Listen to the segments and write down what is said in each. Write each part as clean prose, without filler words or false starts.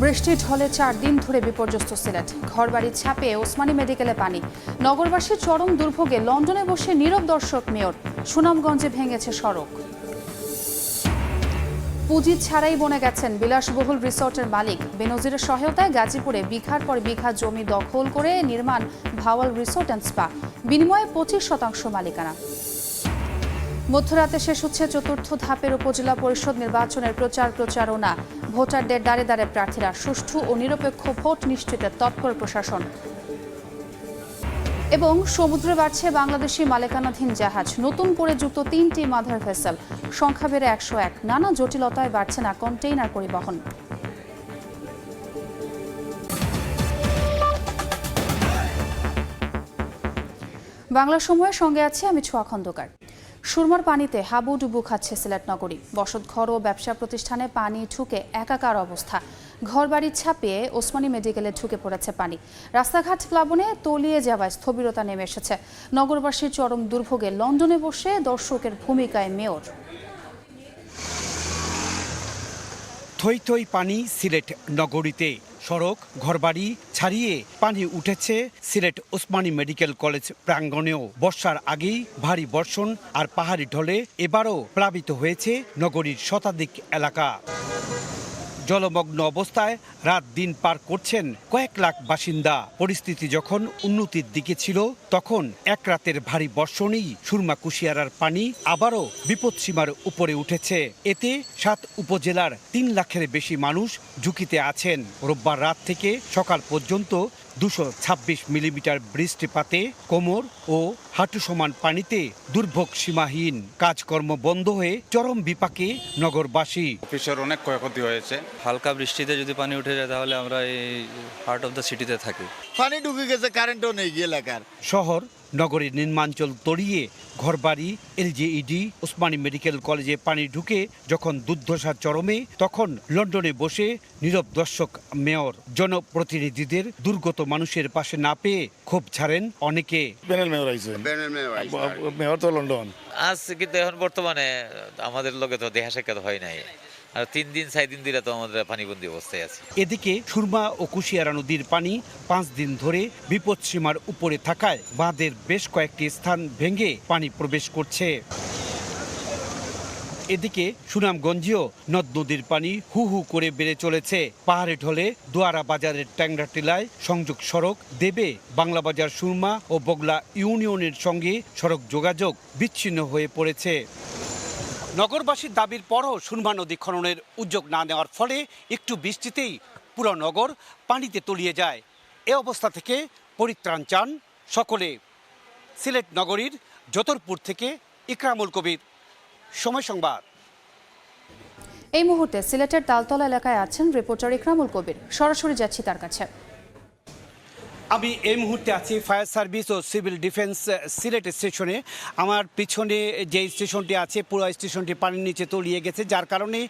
বৃষ্টির ঢলে 4 দিন ধরে বিপর্যস্ত সিলেট। ঘরবাড়ির ছাপে ওসমানী মেডিকেলে পানি। নগরবাসীর চরম দুর্ভোগে লন্ডনে বসে নীরব দর্শক মেয়র। সুনামগঞ্জে ভেঙেছে সড়ক। পুঁজি ছাড়াই বনে গেছেন বিলাসবহুল রিসোর্টের মালিক। বেনজিরের সহায়তায় গাজীপুরে বিঘার পর বিঘা জমি দখল করে নির্মাণ ভাওয়াল রিসোর্ট অ্যান্ড স্পা। বিনিময়ে 25% মালিকানা। মধ্যরাতে শেষ হচ্ছে চতুর্থ ধাপের উপজেলা পরিষদ নির্বাচনের প্রচারণা। ভোটারদের দ্বারে দ্বারে প্রার্থীরা। সুষ্ঠু ও নিরপেক্ষ ভোট নিশ্চিতে তৎপর প্রশাসন। এবং সমুদ্রে বাড়ছে বাংলাদেশি মালিকানাধীন জাহাজ। নতুন করে যুক্ত 3টি মাদার ভেসেল। সংখ্যা বেড়ে 101। নানা জটিলতায় বাড়ছে না কন্টেইনার পরিবহন। বাংলা সময়ের সঙ্গে আছে আমি ছোঁয়া খন্দকার। সুরমার পানিতে হাবুডুবু খাচ্ছে সিলেট নগরী। বসতঘর ও ব্যবসা প্রতিষ্ঠানে পানি ঢুকে একাকার অবস্থা। ঘরবাড়ির ছাপিয়ে ওসমানী মেডিকেলে ঢুকে পড়েছে পানি। রাস্তাঘাট প্লাবনে তলিয়ে যাওয়ায় স্থবিরতা নেমে এসেছে। নগরবাসীর চরম দুর্ভোগে লন্ডনে বসে দর্শকের ভূমিকায় মেয়র। থই থই পানি সিলেট নগরীতে। সড়ক ঘরবাড়ি ছাড়িয়ে পানি উঠেছে সিলেট ওসমানী মেডিকেল কলেজ প্রাঙ্গণেও। বর্ষার আগেই ভারী বর্ষণ আর পাহাড়ি ঢলে এবারও প্লাবিত হয়েছে নগরীর শতাধিক এলাকা। জলমগ্ন অবস্থায় রাত দিন পার করছেন কয়েক লাখ বাসিন্দা। পরিস্থিতি যখন উন্নতির দিকে ছিল তখন এক রাতের ভারী বর্ষণেই সুরমা কুশিয়ারার পানি আবারও বিপদসীমার উপরে উঠেছে। এতে 7 উপজেলার 3 লাখের বেশি মানুষ ঝুঁকিতে আছেন। রোববার রাত থেকে সকাল পর্যন্ত 226 মিলিমিটার বৃষ্টিপাতে কোমর ও হাঁটু সমান পানিতে দুর্ভোগ সীমাহীন। কাজকর্ম বন্ধ হয়ে চরম বিপাকে নগরবাসী। অফিসের অনেক ক্ষয়ক্ষতি হয়েছে। হালকা বৃষ্টিতে যদি পানি উঠে যায় তাহলে আমরা এই হার্ট অফ দ্য সিটিতে থাকি। পানি ঢুকে গেছে, কারেন্টও নেই এলাকার। শহর নগরীর নির্মাঞ্চল তলিয়ে ঘরবাড়ি এলজেইডি ওসমানী মেডিকেল কলেজে পানি ঢুকে যখন দুর্দশা চরমে, তখন লন্ডনে বসে নীরব দর্শক মেয়র। জনপ্রতিনিধিদের দুর্গত মানুষের পাশে না পেয়ে ক্ষোভ ছাড়েন অনেকে। মেয়র তো লন্ডন আজ কিন্তু এখন বর্তমানে আমাদের লোকে তো দেখা সাক্ষাৎ হয় নাই। আর 3 দিন 4 দিন দিলে তো আমাদের পানিবন্দী অবস্থায় আছে। এদিকে সুরমা ও কুশিয়ারা নদীর পানি 5 দিন ধরে বিপদসীমার উপরে থাকায় বাঁধের বেশ কয়েকটি স্থান ভেঙে পানি প্রবেশ করছে। এদিকে সুনামগঞ্জেও নদ নদীর পানি হু হু করে বেড়ে চলেছে। পাহাড়ে ঢলে দোয়ারা বাজারের ট্যাংরা টিলায় সংযোগ সড়ক দেবে বাংলা বাজার সুরমা ও বগলা ইউনিয়নের সঙ্গে সড়ক যোগাযোগ বিচ্ছিন্ন হয়ে পড়েছে। নগরবাসীর দাবির পরও সুরমা নদী খননের উদ্যোগ না নেওয়ার ফলে একটু বৃষ্টিতেই পুরো নগর পানিতে তলিয়ে যায়। এ অবস্থা থেকে পরিত্রাণ চান সকলে। সিলেট নগরীর যতরপুর থেকে ইকরামুল কবির, সময় সংবাদ। এই মুহূর্তে সিলেটের তালতলা এলাকায় আছেন রিপোর্টার ইকরামুল কবির। সরাসরি যাচ্ছি তার কাছে। আমি এই মুহূর্তে আছি ফায়ার সার্ভিস ও সিভিল ডিফেন্স সিলেট স্টেশনে। আমার পিছনে যে স্টেশনটি আছে পুরো স্টেশনটি পানির নিচে তলিয়ে গেছে, যার কারণে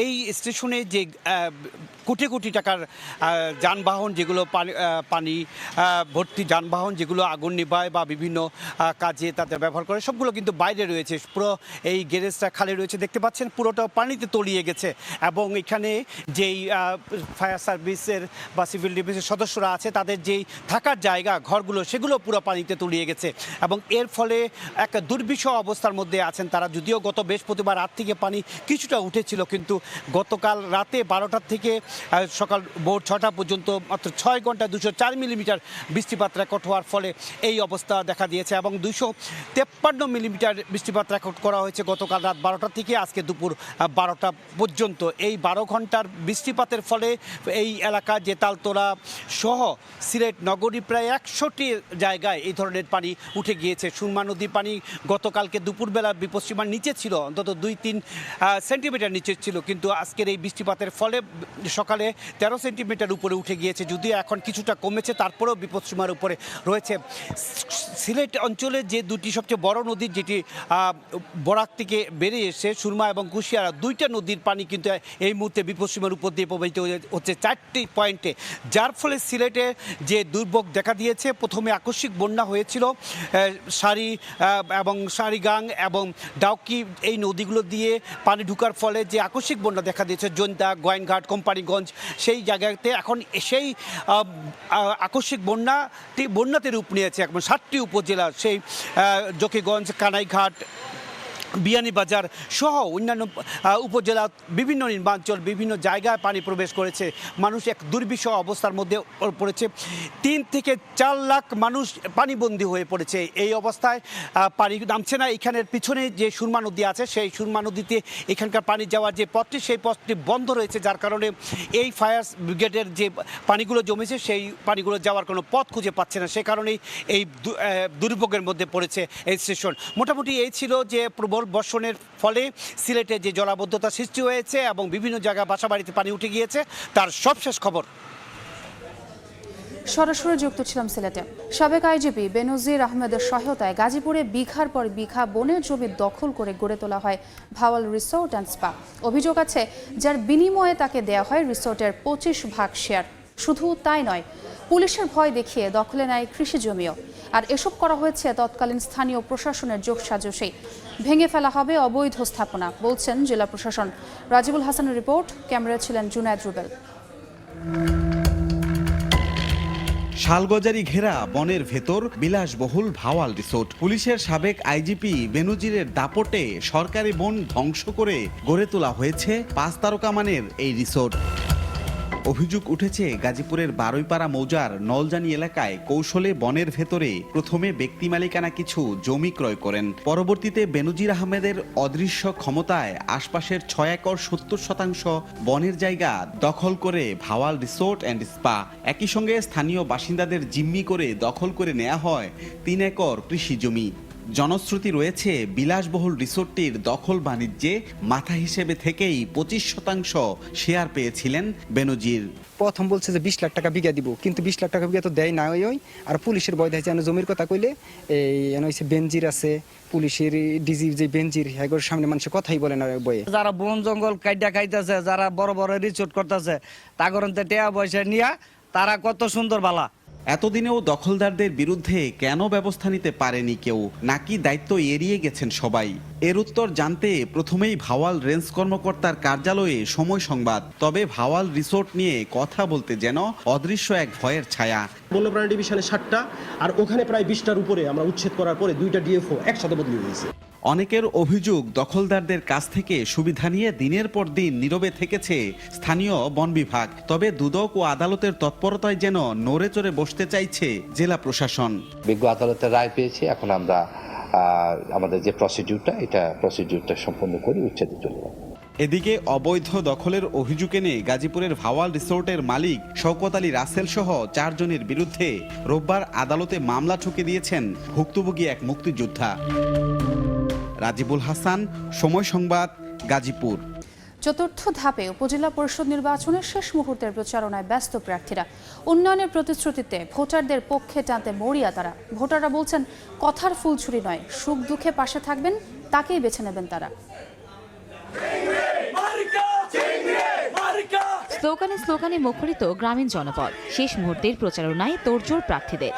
এই স্টেশনে যে কোটি কোটি টাকার যানবাহন, যেগুলো পানি ভর্তি যানবাহন, যেগুলো আগুন নিভায় বা বিভিন্ন কাজে তাদের ব্যবহার করে, সবগুলো কিন্তু বাইরে রয়েছে। পুরো এই গ্যারেজটা খালি রয়েছে, দেখতে পাচ্ছেন পুরোটা পানিতে তলিয়ে গেছে। এবং এখানে যেই ফায়ার সার্ভিসের বা সিভিল ডিফেন্সের সদস্যরা আছে তাদের যেই থাকার জায়গা ঘরগুলো, সেগুলো পুরো পানিতে তলিয়ে গেছে। এবং এর ফলে একটা দুর্বিষহ অবস্থার মধ্যে আছেন তারা। যদিও গত বৃহস্পতিবার রাত থেকে পানি কিছুটা উঠেছিল, কিন্তু গতকাল রাতে 12টার থেকে সকাল ভোর 6টা পর্যন্ত মাত্র 6 ঘন্টা 204 মিলিমিটার বৃষ্টিপাত রেকর্ড হওয়ার ফলে এই অবস্থা দেখা দিয়েছে। এবং 253 মিলিমিটার বৃষ্টিপাত রেকর্ড করা হয়েছে গতকাল রাত 12টা থেকে আজকে দুপুর 12টা পর্যন্ত। এই 12 ঘন্টার বৃষ্টিপাতের ফলে এই এলাকা যে তালতলা সহ সিলেট নগরী প্রায় 100টি জায়গায় এই ধরনের পানি উঠে গিয়েছে। সুরমা নদীর পানি গতকালকে দুপুরবেলা বিপদসীমার নিচে ছিল, অন্তত 2-3 সেন্টিমিটার নিচে ছিল, কিন্তু আজকের এই বৃষ্টিপাতের ফলে সকালে 13 সেন্টিমিটার উপরে উঠে গিয়েছে। যদিও এখন কিছুটা কমেছে, তারপরেও বিপদসীমার উপরে রয়েছে। সিলেট অঞ্চলে যে দুটি সবচেয়ে বড় নদী, যেটি বরাক থেকে বেরিয়ে এসে সুরমা এবং কুশিয়ারা, 2টা নদীর পানি কিন্তু এই মুহূর্তে বিপদসীমার উপর দিয়ে প্রবাহিত হচ্ছে 4টি পয়েন্টে, যার ফলে সিলেটে যে দুর্ভোগ দেখা দিয়েছে। প্রথমে আকস্মিক বন্যা হয়েছিল সারিগাং এবং ডাউকি এই নদীগুলো দিয়ে পানি ঢুকার ফলে যে আকস্মিক বন্যা দেখা দিয়েছে জৈন্তা, গোয়াইনঘাট, কোম্পানিগঞ্জ সেই জায়গাতে এখন সেই আকস্মিক বন্যাতে রূপ নিয়েছে। এখন 7টি উপজেলা সেই জকিগঞ্জ, কানাইঘাট, বিয়ানীবাজার সহ অন্যান্য উপজেলা বিভিন্ন নির্বাঞ্চল বিভিন্ন জায়গায় পানি প্রবেশ করেছে। মানুষ এক দুর্বিষহ অবস্থার মধ্যে পড়েছে। 3 থেকে 4 লাখ মানুষ পানিবন্দী হয়ে পড়েছে। এই অবস্থায় পানি নামছে না। এখানের পিছনে যে সুরমা নদী আছে সেই সুরমা নদীতে এখানকার পানি যাওয়ার যে পথটি সেই পথটি বন্ধ রয়েছে, যার কারণে এই ফায়ার ব্রিগেডের যে পানিগুলো জমেছে সেই পানিগুলো যাওয়ার কোনো পথ খুঁজে পাচ্ছে না। সে কারণেই এই দুর্ভোগের মধ্যে পড়েছে এই স্টেশন। মোটামুটি এই ছিল যে প্রবল বর্ষণের ফলে সিলেটে যে জলাবদ্ধতা সৃষ্টি হয়েছে এবং বিভিন্ন জায়গায় বাসাবাড়িতে পানি উঠে গিয়েছে তার সবশেষ খবর। সরাসরি যুক্ত ছিলাম সিলেটে। সাবেক আইজিপি বেনজির আহমেদের সহায়তায় গাজীপুরে বিঘার পর বিঘা বনের জমি দখল করে গড়ে তোলা হয় ভাওয়াল রিসোর্ট অ্যান্ড স্পা। অভিযোগ আছে যার বিনিময়ে তাকে দেয়া হয় রিসোর্টের 25% শেয়ার। শুধু তাই নয়, পুলিশের ভয় দেখিয়ে দখলে নেয় কৃষি জমিও। আর এসব করা হয়েছে তৎকালীন স্থানীয় প্রশাসনের যোগসাজশেই। ভেঙে ফেলা হবে অবৈধ স্থাপনা বলছেন জেলা প্রশাসন। রাজিবুল হাসানের রিপোর্ট, ক্যামেরায় ছিলেন জুনায়েদ রুবেল। শালগজারি ঘেরা বনের ভেতর বিলাসবহুল ভাওয়াল রিসোর্ট। পুলিশের সাবেক আইজিপি বেনজিরের দাপটে সরকারি বন ধ্বংস করে গড়ে তোলা হয়েছে 5 তারকা মানের এই রিসোর্ট। অভিযোগ উঠেছে গাজীপুরের বারুইপাড়া মৌজার নলজানি এলাকায় কৌশলে বনের ভেতরে প্রথমে ব্যক্তি মালিকানা কিছু জমি ক্রয় করেন। পরবর্তীতে বেনজির আহমেদের অদৃশ্য ক্ষমতায় আশপাশের 6 একর 70% বনের জায়গা দখল করে ভাওয়াল রিসোর্ট অ্যান্ড স্পা। একই সঙ্গে স্থানীয় বাসিন্দাদের জিম্মি করে দখল করে নেওয়া হয় 3 একর কৃষি জমি। জনশ্রুতি রয়েছে বিলাসবহুল রিসোর্টটির দখল বাণিজ্যে মাথা হিসেবে থেকেই 25% শেয়ার পেয়েছিলেন বেনজির। প্রথম বলছে যে 20 লাখ টাকা বিঘা দিব, কিন্তু 20 লাখ টাকা বিঘা তো দেয় না। ওই আর পুলিশের ভয় দেখাচ্ছে জমির কথা কইলে এই হচ্ছে বেনজির আছে, পুলিশের ডিজি যে বেনজির হ্যাগোর সামনে মানুষের কথাই বলে না বয়ে। যারা বন জঙ্গল কাইটা খাইতেছে, যারা বড় বড় রিসোর্ট করতেছে, তাগরন্তে টেয়া পয়সা নিয়া তারা কত সুন্দর বালা। এতদিনেও দখলদারদের বিরুদ্ধে কেন ব্যবস্থা নিতে পারেনি কেউ, নাকি দায়িত্ব এড়িয়ে গেছেন সবাই? এর উত্তর জানতে প্রথমেই ভাওয়াল রেঞ্জ কর্মকর্তার কার্যালয়ে সময় সংবাদ। তবে ভাওয়াল রিসোর্ট নিয়ে কথা বলতে যেন অদৃশ্য এক ভয়ের ছায়া। বন্যপ্রাণী ডিভিশনে 7টা আর ওখানে প্রায় 20টার উপরে আমরা উচ্ছেদ করার পরে 2টা ডিএফও একসাথে বদলে হয়েছে। অনেকের অভিযোগ দখলদারদের কাছ থেকে সুবিধা নিয়ে দিনের পর দিন নীরবে থেকেছে স্থানীয় বন বিভাগ। তবে দুদক ও আদালতের তৎপরতায় যেন নড়ে চড়ে বসতে চাইছে জেলা প্রশাসন। বিজ্ঞ আদালতের রায় পেয়েছি, এখন আমরা আমাদের যে প্রসিডিউরটা সম্পন্ন করে উচ্ছেদে চলে যাব। এদিকে অবৈধ দখলের অভিযোগ এনে গাজীপুরের ভাওয়াল রিসোর্টের মালিক শওকত আলী রাসেল সহ 4 জনের বিরুদ্ধে রোববার আদালতে মামলা ঠুকে দিয়েছেন ভুক্তভোগী এক মুক্তিযোদ্ধা। রাজিবুল হাসান, সময় সংবাদ, গাজীপুর। চতুর্থ ধাপে উপজেলা পরিষদ নির্বাচনের শেষ মুহূর্তের প্রচারণায় ব্যস্ত প্রার্থীরা। উন্নয়নের প্রতিশ্রুতিতে ভোটারদের পক্ষে টানতে মরিয়া তারা। ভোটাররা বলছেন কথার ফুলছুরি নয়, সুখ দুঃখে পাশে থাকবেন তাকেই বেছে নেবেন তারা। স্লোগানে মুখরিত গ্রামীণ জনপদ। শেষ মুহূর্তের প্রচারণায় তোড়জোড় প্রার্থীদের।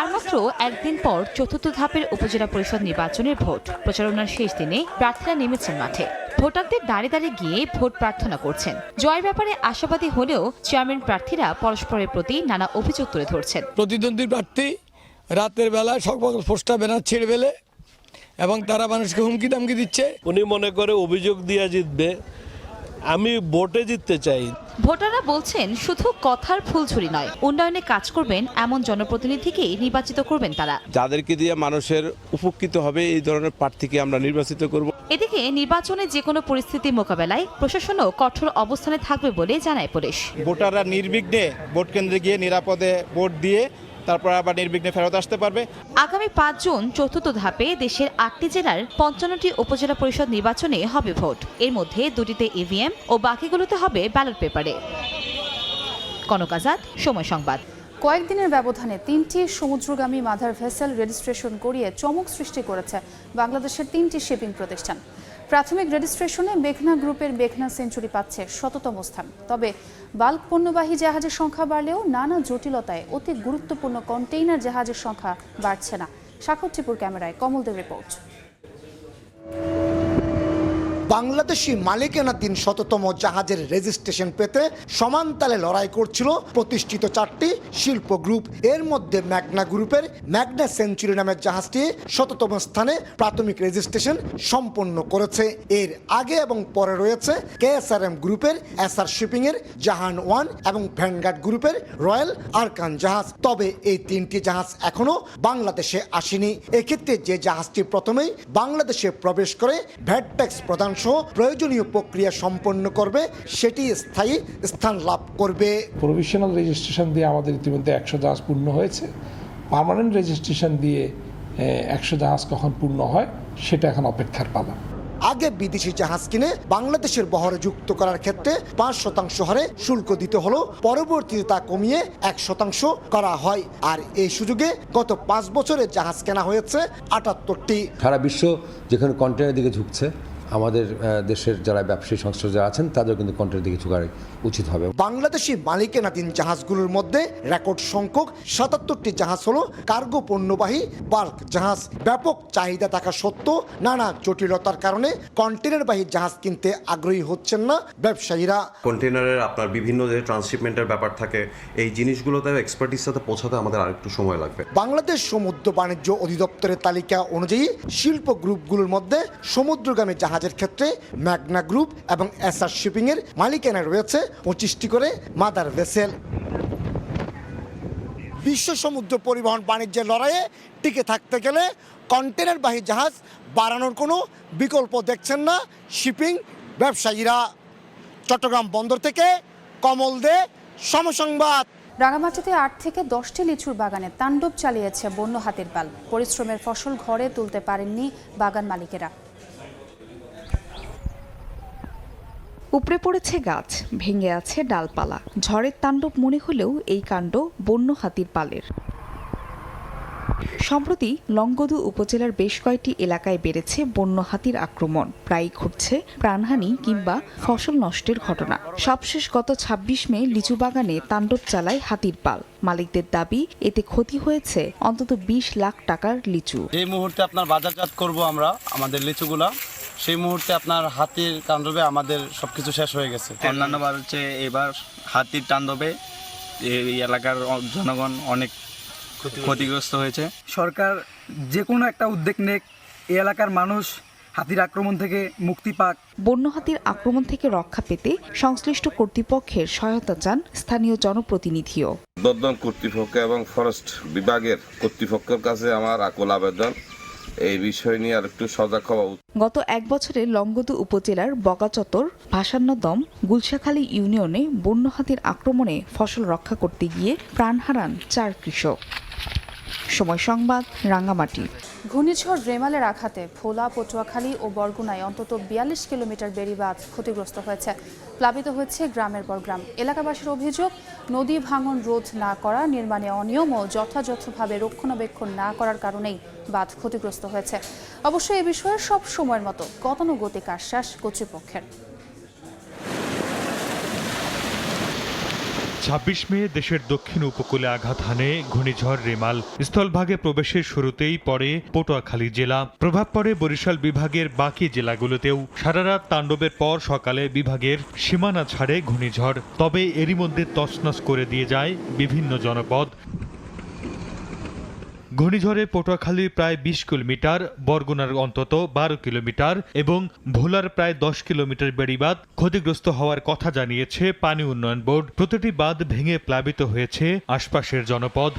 আর মাত্র একদিন পর চতুর্থ ধাপের উপজেলা পরিষদ নির্বাচনের ভোট। প্রচারণার শেষ দিনে প্রার্থীরা নেমেছেন মাঠে। ভোটারদের দাঁড়িয়ে দাঁড়িয়ে গিয়ে ভোট প্রার্থনা করছেন। জয়ের ব্যাপারে আশাবাদী হলেও চেয়ারম্যান প্রার্থীরা পরস্পরের প্রতি নানা অভিযোগ তুলে ধরছেন। প্রতিদ্বন্দ্বী প্রার্থী রাতের বেলায় সকল পোস্টার ব্যানার ছিঁড়ে ফেলে এবং তারা মানুষকে হুমকি দামকি দিচ্ছে। উনি মনে করে অভিযোগ দিয়ে জিতবে, আমি ভোটে জিততে চাই। ভোটাররা বলছেন শুধু কথার ফুলছুরি নয়, উন্নয়নে কাজ করবেন এমন জনপ্রতিনিধিকেই নির্বাচিত করবেন তারা। যাদেরকে দিয়ে মানুষের উপকৃত হবে এই ধরনের প্রার্থীকে আমরা নির্বাচিত করব। এদিকে নির্বাচনে যে কোনো পরিস্থিতি মোকাবেলায় প্রশাসনও কঠোর অবস্থানে থাকবে বলে জানায় পুলিশ। ভোটাররা নির্বিঘ্নে ভোট কেন্দ্রে গিয়ে নিরাপদে ভোট দিয়ে তারপর আবার নির্বিঘ্নে ফেরত আসতে পারবে। আগামী 5 জুন চতুর্থ ধাপে দেশের 8টি জেলার 55টি উপজেলা পরিষদ নির্বাচনে হবে ভোট। এর মধ্যে 2টিতে ইভিএম ও বাকিগুলোতে হবে ব্যালট পেপারে। কনক আজাদ, সময় সংবাদ। কয়েকদিনের ব্যবধানে 3টি সমুদ্রগামী মাদার ভেসেল রেজিস্ট্রেশন করিয়ে চমক সৃষ্টি করেছে বাংলাদেশের 3টি শিপিং প্রতিষ্ঠান। প্রাথমিক রেজিস্ট্রেশনে মেঘনা গ্রুপের মেঘনা সেঞ্চুরি পাচ্ছে ১৭তম স্থান। তবে বাল্ক পণ্যবাহী জাহাজের সংখ্যা বাড়লেও নানা জটিলতায় অতি গুরুত্বপূর্ণ কন্টেইনার জাহাজের সংখ্যা বাড়ছে না। সাক্ষর টিপুর ক্যামেরায় কমলদের রিপোর্ট। বাংলাদেশি মালিকানাধীন ১৭তম জাহাজের রেজিস্ট্রেশন পেতে সমান তালে লড়াই করছিল প্রতিষ্ঠিত 4টি শিল্প গ্রুপ। এর মধ্যে মেঘনা গ্রুপের মেঘনা সেঞ্চুরি নামের জাহাজটি ১৭তম স্থানে প্রাথমিক রেজিস্ট্রেশন সম্পন্ন করেছে। এর আগে এবং পরে রয়েছে KSRM গ্রুপের SR শিপিং এর জাহান 1 এবং ভ্যানগার্ড গ্রুপের রয়্যাল আরকান জাহাজ। তবে এই 3টি জাহাজ এখনো বাংলাদেশে আসেনি। এক্ষেত্রে যে জাহাজটি প্রথমেই বাংলাদেশে প্রবেশ করে ভ্যাট ট্যাক্স প্রদান সহ প্রয়োজনীয় প্রক্রিয়া সম্পন্ন করবে সেটি স্থায়ী স্থান লাভ করবে। প্রভিশনাল রেজিস্ট্রেশন দিয়ে আমাদের ইতিমধ্যে 100 জাহাজ পূর্ণ হয়েছে। পার্মানেন্ট রেজিস্ট্রেশন দিয়ে 100 জাহাজ কখন পূর্ণ হয় সেটা এখন অপেক্ষার পালা। আগে বিদেশি জাহাজ কিনে বাংলাদেশের বহরে যুক্ত করার ক্ষেত্রে ৫% হারে শুল্ক দিতে হলো, পরবর্তীতে তা কমিয়ে 1% করা হয়। আর এই সুযোগে গত 5 বছরে জাহাজ কেনা হয়েছে 78টি। সারা বিশ্ব যেখানে কন্টেনারের দিকে ঝুঁকছে, আমাদের দেশের যারা ব্যবসায়ী সংস্থা যারা আছেন তাদের কিন্তু কন্টেনারের দিকে ঝুঁকা উচিত হবে। বাংলাদেশি মালিকানাধীন জাহাজগুলোর মধ্যে রেকর্ড সংখ্যক 77টি জাহাজ হলো কার্গো পণ্যবাহী বাল্ক জাহাজ। ব্যাপক চাহিদা থাকা সত্ত্বেও নানা জটিলতার কারণে কন্টেনারবাহী জাহাজ কিনতে আগ্রহী হচ্ছেন না ব্যবসায়ীরা। কন্টেনারের আপনার বিভিন্ন যে ট্রান্সশিপমেন্টের ব্যাপার থাকে, এই জিনিসগুলোতে এক্সপার্টিস সাথে পৌঁছাতে আমাদের আরেকটু সময় লাগবে। বাংলাদেশ সমুদ্র বাণিজ্য অধিদপ্তরের তালিকা অনুযায়ী শিল্প গ্রুপগুলোর মধ্যে সমুদ্রগামী জাহাজের ক্ষেত্রে মেঘনা গ্রুপ এবং SR শিপিং এর মালিকানায় রয়েছে 25টি করে মাদার ভেসেল। বিশ্ব সমুদ্র পরিবহন বাণিজ্যের লড়াইয়ে টিকে থাকতে গেলে কন্টেনারবাহী জাহাজ বাড়ানোর কোনো বিকল্প দেখছেন না শিপিং ব্যবসায়ীরা। চট্টগ্রাম বন্দর থেকে কমল দে, সমসংবাদ। রাঙামাটিতে 8 থেকে 10টি লিচুর বাগানে তাণ্ডব চালিয়েছে বন্য হাতির পাল। পরিশ্রমের ফসল ঘরে তুলতে পারেননি বাগান মালিকেরা। উপড়ে পড়েছে গাছ, ভেঙে আছে ডালপালা। ঝড়ের তাণ্ডব মনে হলেও এই কাণ্ড বন্য হাতির পালের। সম্প্রতি লংগদু উপজেলার বেশ কয়েকটি এলাকায় বেড়েছে বন্য হাতির আক্রমণ। প্রায়ই ঘটছে প্রাণহানি কিংবা ফসল নষ্টের ঘটনা। সবশেষ গত 26 মে লিচু বাগানে তাণ্ডব চালায় হাতির পাল। মালিকদের দাবি এতে ক্ষতি হয়েছে অন্তত 20 লাখ টাকার লিচু। এই মুহূর্তে আপনার বাজারজাত করব আমরা আমাদের লিচুগুলা, সেই মুহূর্তে আপনার হাতির তাণ্ডবে আমাদের সবকিছু শেষ হয়ে গেছে। অন্যান্য বার হচ্ছে এবার হাতির তাণ্ডবে এই এলাকার জনগণ অনেক ক্ষতিগ্রস্ত হয়েছে। সরকার যে কোনো একটা উদ্যোগ নেক, এই এলাকার মানুষ হাতির আক্রমণ থেকে মুক্তি পাক। বন্য হাতির আক্রমণ থেকে রক্ষা পেতে সংশ্লিষ্ট কর্তৃপক্ষের সহায়তা চান স্থানীয় জনপ্রতিনিধিও। উদ্বোধন কর্তৃপক্ষ এবং ফরেস্ট বিভাগের কর্তৃপক্ষের কাছে আমার আকুল আবেদন, এই বিষয় নিয়ে আর একটু সজাগ হওয়া উচিত। গত 1 বছরে লংগদু উপজেলার বগাচত্বর, ভাসান্নদম, গুলশাখালী ইউনিয়নে বন্য হাতির আক্রমণে ফসল রক্ষা করতে গিয়ে প্রাণ হারান 4 কৃষক। সময় সংবাদ, রাঙ্গামাটি। ঘূর্ণিঝড় রেমালের আঘাতে ভোলা, পটুয়াখালী ও বরগুনায় অন্তত 42 কিলোমিটার বেড়িবাঁধ ক্ষতিগ্রস্ত হয়েছে। প্লাবিত হয়েছে গ্রামের পর গ্রাম। এলাকাবাসীর অভিযোগ, নদী ভাঙন রোধ না করা, নির্মাণে অনিয়ম ও যথাযথভাবে রক্ষণাবেক্ষণ না করার কারণেই বাঁধ ক্ষতিগ্রস্ত হয়েছে। অবশ্য এ বিষয়ে সব সময়ের মতো গতানুগতিক আশ্বাস কর্তৃপক্ষের। 26 মে দেশের দক্ষিণ উপকূলে আঘাত হানে ঘূর্ণিঝড় রেমাল। স্থলভাগে প্রবেশের শুরুতেই পড়ে পটুয়াখালী জেলা, প্রভাব পড়ে বরিশাল বিভাগের বাকি জেলাগুলোতেও। সারারাত তাণ্ডবের পর সকালে বিভাগের সীমানা ছাড়ে ঘূর্ণিঝড়, তবে এরই মধ্যে তছনছ করে দিয়ে যায় বিভিন্ন জনপদ। ঘূর্ণিঝড়ে পটুয়াখালীর প্রায় 20 কিলোমিটার, বরগুনার অন্তত 12 কিলোমিটার এবং ভোলার প্রায় 10 কিলোমিটার বেড়িবাঁধ ক্ষতিগ্রস্ত হওয়ার কথা জানিয়েছে পানি উন্নয়ন বোর্ড। প্রতিটি বাঁধ ভেঙে প্লাবিত হয়েছে আশপাশের জনপদ।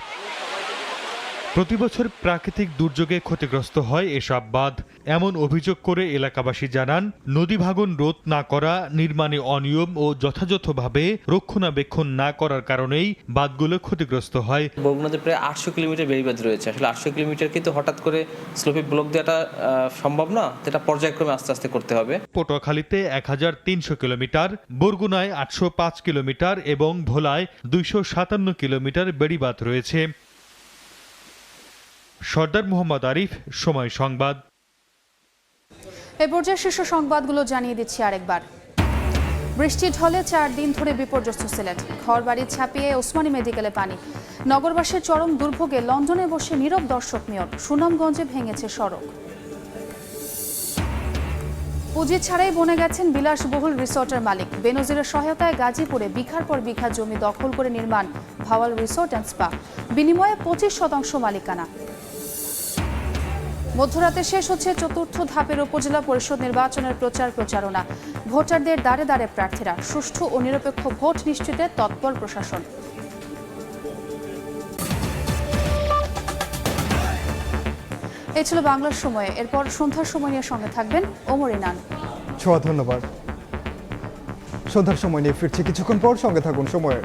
প্রতিবছর প্রাকৃতিক দুর্যোগে ক্ষতিগ্রস্ত হয় এসব বাঁধ। এমন অভিযোগ করে এলাকাবাসী জানান, নদী ভাঙন রোধ না করা, নির্মাণে অনিয়ম ও যথাযথভাবে রক্ষণাবেক্ষণ না করার কারণেই বাঁধগুলো ক্ষতিগ্রস্ত হয়। বরগুনাতে প্রায় 800 কিলোমিটার বেড়িবাঁধ রয়েছে। আসলে 800 কিলোমিটার কিন্তু হঠাৎ করে স্লোপে ব্লক দেওয়াটা সম্ভব না, এটা পর্যায়ক্রমে আস্তে আস্তে করতে হবে। পটুয়াখালীতে 1300 কিলোমিটার, বরগুনায় 805 কিলোমিটার এবং ভোলায় 257 কিলোমিটার বেড়িবাঁধ রয়েছে। সর্দার মোহাম্মদ আরিফ, সময় সংবাদ। এ পর্যায়ে শীর্ষ সংবাদগুলো জানিয়ে দিচ্ছি আরেকবার। বৃষ্টির ঢলে 4 দিন ধরে বিপর্যস্ত সিলেট, ঘরবাড়ি ছাপিয়ে ওসমানী মেডিকেলে পানি। নগরবাসীর চরম দুর্ভোগে লন্ডনে বসে নীরব দর্শক মেয়র। সুনামগঞ্জে ভেঙেছে সড়ক। পুঁজি ছাড়াই বনে গেছেন বিলাসবহুল রিসোর্টের মালিক। বেনজিরের সহায়তায় গাজীপুরে বিঘার পর বিঘা জমি দখল করে নির্মাণ ভাওয়াল রিসোর্ট অ্যান্ড স্পা, বিনিময়ে 25% মালিকানা। মধ্যরাতে শেষ হচ্ছে 4র্থ ধাপের উপজেলা পরিষদ নির্বাচনের প্রচারণা। ভোটারদের দ্বারে দ্বারে প্রার্থীরা। সুষ্ঠু ও নিরপেক্ষ ভোট নিশ্চিতে তৎপর প্রশাসন। এই ছিল বাংলার সময়ে। এরপর সন্ধ্যার সময় নিয়ে সঙ্গে থাকবেন ওমর ইনান। ধন্যবাদ। সন্ধ্যার সময় নিয়ে ফিরছি কিছুক্ষণ পর, সঙ্গে থাকুন সময়ের।